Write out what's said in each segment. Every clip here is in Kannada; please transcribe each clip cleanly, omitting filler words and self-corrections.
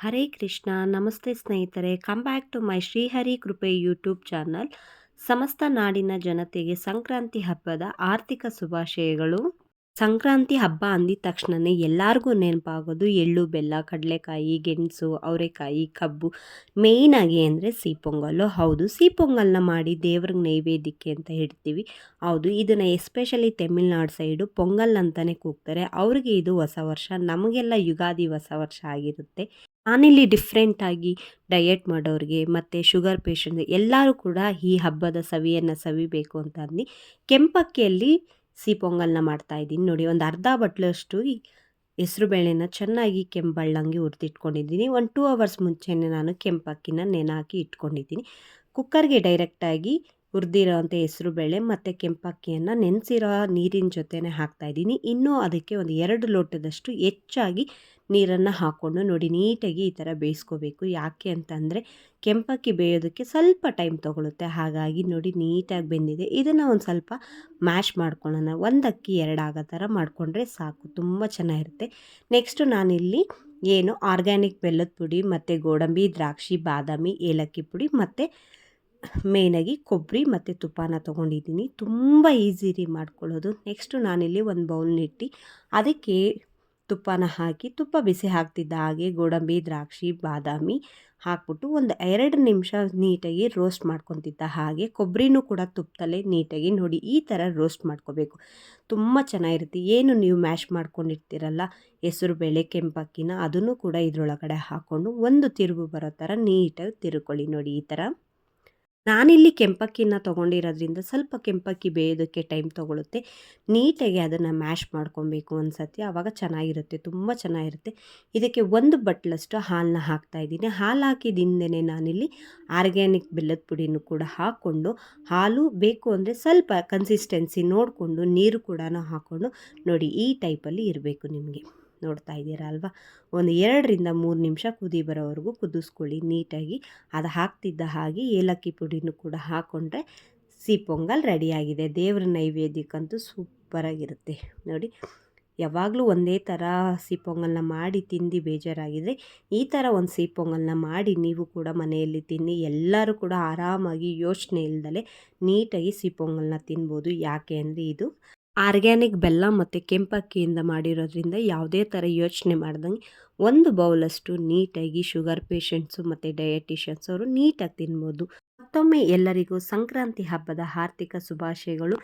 ಹರೇ ಕೃಷ್ಣ ನಮಸ್ತೆ ಸ್ನೇಹಿತರೆ, come back to my Shrihari Krupe YouTube channel. ಸಮಸ್ತ ನಾಡಿನ ಜನತೆಗೆ ಸಂಕ್ರಾಂತಿ ಹಬ್ಬದ ಆರ್ಥಿಕ ಶುಭಾಶಯಗಳು. ಸಂಕ್ರಾಂತಿ ಹಬ್ಬ ಅಂದಿದ ತಕ್ಷಣನೇ ಎಲ್ಲರಿಗೂ ನೆನಪಾಗೋದು ಎಳ್ಳು ಬೆಲ್ಲ, ಕಡಲೆಕಾಯಿ, ಗೆಣಸು, ಅವರೆಕಾಯಿ, ಕಬ್ಬು. ಮೇಯ್ನಾಗಿ ಅಂದರೆ ಸಿಹಿ ಹೌದು, ಸಿಹಿ ಪೊಂಗಲ್ನ ಮಾಡಿ ದೇವ್ರಿಗೆ ನೈವೇದ್ಯಕ್ಕೆ ಅಂತ ಇಡ್ತೀವಿ. ಹೌದು, ಇದನ್ನು ಎಸ್ಪೆಷಲಿ ತಮಿಳ್ನಾಡು ಸೈಡು ಪೊಂಗಲ್ ಅಂತಲೇ ಕೂಗ್ತಾರೆ. ಅವ್ರಿಗೆ ಇದು ಹೊಸ ವರ್ಷ, ನಮಗೆಲ್ಲ ಯುಗಾದಿ ಹೊಸ ವರ್ಷ ಆಗಿರುತ್ತೆ. ನಾನಿಲ್ಲಿ ಡಿಫ್ರೆಂಟಾಗಿ ಡಯಟ್ ಮಾಡೋರಿಗೆ ಮತ್ತು ಶುಗರ್ ಪೇಷಂಟ್ ಎಲ್ಲರೂ ಕೂಡ ಈ ಹಬ್ಬದ ಸವಿಯನ್ನು ಸವಿಬೇಕು ಅಂತ ಅಂದು ಕೆಂಪಕ್ಕಿಯಲ್ಲಿ ಸಿಹಿ ಪೊಂಗಲ್ನ ಮಾಡ್ತಾಯಿದ್ದೀನಿ. ನೋಡಿ, ಒಂದು ಅರ್ಧ ಬಟ್ಲಷ್ಟು ಹೆಸ್ರುಬೇಳೆನ ಚೆನ್ನಾಗಿ ಕೆಂಪಳ್ಳಂಗೆ ಹುರಿದಿಟ್ಕೊಂಡಿದ್ದೀನಿ. ಒಂದು 2 ಅವರ್ಸ್ ಮುಂಚೆನೇ ನಾನು ಕೆಂಪಕ್ಕಿನ ನೆನೆಹಾಕಿ ಇಟ್ಕೊಂಡಿದ್ದೀನಿ. ಕುಕ್ಕರ್ಗೆ ಡೈರೆಕ್ಟಾಗಿ ಹುರಿದಿರೋವಂಥ ಹೆಸ್ರುಬೇಳೆ ಮತ್ತು ಕೆಂಪಕ್ಕಿಯನ್ನು ನೆನೆಸಿರೋ ನೀರಿನ ಜೊತೆನೇ ಹಾಕ್ತಾಯಿದ್ದೀನಿ. ಇನ್ನೂ ಅದಕ್ಕೆ ಒಂದು 2 ಲೋಟದಷ್ಟು ಹೆಚ್ಚಾಗಿ ನೀರನ್ನು ಹಾಕ್ಕೊಂಡು ನೋಡಿ ನೀಟಾಗಿ ಈ ಥರ ಬೇಯಿಸ್ಕೋಬೇಕು. ಯಾಕೆ ಅಂತಂದರೆ ಕೆಂಪಕ್ಕಿ ಬೇಯೋದಕ್ಕೆ ಸ್ವಲ್ಪ ಟೈಮ್ ತೊಗೊಳುತ್ತೆ. ಹಾಗಾಗಿ ನೋಡಿ ನೀಟಾಗಿ ಬೆಂದಿದೆ. ಇದನ್ನು ಒಂದು ಸ್ವಲ್ಪ ಮ್ಯಾಶ್ ಮಾಡ್ಕೊಳ್ಳೋಣ. 1 ಅಕ್ಕಿ 2 ಆಗೋ ಥರ ಮಾಡಿಕೊಂಡ್ರೆ ಸಾಕು, ತುಂಬ ಚೆನ್ನಾಗಿರುತ್ತೆ. ನೆಕ್ಸ್ಟು ನಾನಿಲ್ಲಿ ಏನು ಆರ್ಗ್ಯಾನಿಕ್ ಬೆಲ್ಲದ ಪುಡಿ ಮತ್ತು ಗೋಡಂಬಿ, ದ್ರಾಕ್ಷಿ, ಬಾದಾಮಿ, ಏಲಕ್ಕಿ ಪುಡಿ ಮತ್ತು ಮೇಯ್ನಾಗಿ ಕೊಬ್ಬರಿ ಮತ್ತು ತುಪ್ಪನ ತೊಗೊಂಡಿದ್ದೀನಿ. ತುಂಬ ಈಸಿ ರೀ ಮಾಡ್ಕೊಳ್ಳೋದು. ನೆಕ್ಸ್ಟು ನಾನಿಲ್ಲಿ ಒಂದು ಬೌಲ್ನಿಟ್ಟು ಅದಕ್ಕೆ ತುಪ್ಪನ ಹಾಕಿ, ತುಪ್ಪ ಬಿಸಿ ಆಗ್ತಿದ್ದ ಹಾಗೆ ಗೋಡಂಬಿ, ದ್ರಾಕ್ಷಿ, ಬಾದಾಮಿ ಹಾಕ್ಬಿಟ್ಟು ಒಂದು 2 ನಿಮಿಷ ನೀಟಾಗಿ ರೋಸ್ಟ್ ಮಾಡ್ಕೊತಿದ್ದ ಹಾಗೆ ಕೊಬ್ಬರಿನೂ ಕೂಡ ತುಪ್ಪದಲ್ಲೇ ನೀಟಾಗಿ ನೋಡಿ ಈ ಥರ ರೋಸ್ಟ್ ಮಾಡ್ಕೋಬೇಕು. ತುಂಬ ಚೆನ್ನಾಗಿರುತ್ತೆ. ಏನು ನೀವು ಮ್ಯಾಶ್ ಮಾಡ್ಕೊಂಡಿರ್ತೀರಲ್ಲ ಹೆಸರುಬೇಳೆ, ಕೆಂಪಕ್ಕಿನ, ಅದನ್ನು ಕೂಡ ಇದರೊಳಗಡೆ ಹಾಕ್ಕೊಂಡು ಒಂದು ತಿರುವು ಬರೋ ಥರ ನೀಟಾಗಿ ತಿರುಕೊಳ್ಳಿ. ನೋಡಿ ಈ ಥರ. ನಾನಿಲ್ಲಿ ಕೆಂಪಕ್ಕಿನ ತೊಗೊಂಡಿರೋದ್ರಿಂದ ಸ್ವಲ್ಪ ಕೆಂಪಕ್ಕಿ ಬೇಯೋದಕ್ಕೆ ಟೈಮ್ ತೊಗೊಳುತ್ತೆ. ನೀಟಾಗಿ ಅದನ್ನು ಮ್ಯಾಶ್ ಮಾಡ್ಕೊಬೇಕು ಒಂದು ಸತಿ, ಆವಾಗ ಚೆನ್ನಾಗಿರುತ್ತೆ, ತುಂಬ ಚೆನ್ನಾಗಿರುತ್ತೆ. ಇದಕ್ಕೆ 1 ಬಟ್ಲಷ್ಟು ಹಾಲನ್ನ ಹಾಕ್ತಾಯಿದ್ದೀನಿ. ಹಾಲು ಹಾಕಿದಿಂದನೇ ನಾನಿಲ್ಲಿ ಆರ್ಗ್ಯಾನಿಕ್ ಬೆಲ್ಲದ ಪುಡಿನೂ ಕೂಡ ಹಾಕ್ಕೊಂಡು, ಹಾಲು ಬೇಕು ಅಂದರೆ ಸ್ವಲ್ಪ ಕನ್ಸಿಸ್ಟೆನ್ಸಿ ನೋಡಿಕೊಂಡು ನೀರು ಕೂಡ ಹಾಕ್ಕೊಂಡು ನೋಡಿ ಈ ಟೈಪಲ್ಲಿ ಇರಬೇಕು ನಿಮಗೆ. ನೋಡ್ತಾ ಇದ್ದೀರಾ ಅಲ್ವಾ? ಒಂದು 2 ರಿಂದ 3 ನಿಮಿಷ ಕುದಿ ಬರೋವರೆಗೂ ಕುದಿಸ್ಕೊಳ್ಳಿ ನೀಟಾಗಿ. ಅದು ಹಾಕ್ತಿದ್ದ ಹಾಗೆ ಏಲಕ್ಕಿ ಪುಡಿನೂ ಕೂಡ ಹಾಕ್ಕೊಂಡ್ರೆ ಸಿಹಿ ಪೊಂಗಲ್ ರೆಡಿಯಾಗಿದೆ. ದೇವ್ರ ನೈವೇದ್ಯಕ್ಕಂತೂ ಸೂಪರಾಗಿರುತ್ತೆ. ನೋಡಿ, ಯಾವಾಗಲೂ ಒಂದೇ ಥರ ಸಿಹಿ ಪೊಂಗಲ್ನ ಮಾಡಿ ತಿಂದು ಬೇಜಾರಾಗಿದ್ದರೆ ಈ ಥರ ಒಂದು ಸಿಹಿ ಪೊಂಗಲ್ನ ಮಾಡಿ ನೀವು ಕೂಡ ಮನೆಯಲ್ಲಿ ತಿನ್ನಿ. ಎಲ್ಲರೂ ಕೂಡ ಆರಾಮಾಗಿ ಯೋಚನೆ ಇಲ್ದಲೆ ನೀಟಾಗಿ ಸಿಹಿ ಪೊಂಗಲ್ನ ತಿನ್ಬೋದು. ಯಾಕೆ ಅಂದರೆ ಇದು ಆರ್ಗ್ಯಾನಿಕ್ ಬೆಲ್ಲ ಮತ್ತು ಕೆಂಪಕ್ಕಿಯಿಂದ ಮಾಡಿರೋದ್ರಿಂದ ಯಾವುದೇ ಥರ ಯೋಚನೆ ಮಾಡ್ದಂಗೆ 1 ಬೌಲಷ್ಟು ನೀಟಾಗಿ ಶುಗರ್ ಪೇಷಂಟ್ಸು ಮತ್ತು ಡಯಟಿಷಿಯನ್ಸ್ ಅವರು ನೀಟಾಗಿ ತಿನ್ಬೋದು. ಮತ್ತೊಮ್ಮೆ ಎಲ್ಲರಿಗೂ ಸಂಕ್ರಾಂತಿ ಹಬ್ಬದ ಆರ್ಥಿಕ ಶುಭಾಶಯಗಳು.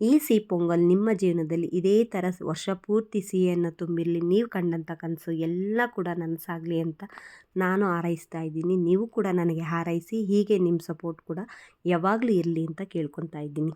ಈ ಸಿಹಿ ಪೊಂಗಲ್ ನಿಮ್ಮ ಜೀವನದಲ್ಲಿ ಇದೇ ಥರ ವರ್ಷ ಪೂರ್ತಿ ಸಿಹಿಯನ್ನು ತುಂಬಿರಲಿ. ನೀವು ಕಂಡಂಥ ಕನಸು ಎಲ್ಲ ಕೂಡ ನನಸಾಗಲಿ ಅಂತ ನಾನು ಹಾರೈಸ್ತಾ ಇದ್ದೀನಿ. ನೀವು ಕೂಡ ನನಗೆ ಹಾರೈಸಿ, ಹೀಗೆ ನಿಮ್ಮ ಸಪೋರ್ಟ್ ಕೂಡ ಯಾವಾಗಲೂ ಇರಲಿ ಅಂತ ಕೇಳ್ಕೊತಾ ಇದ್ದೀನಿ.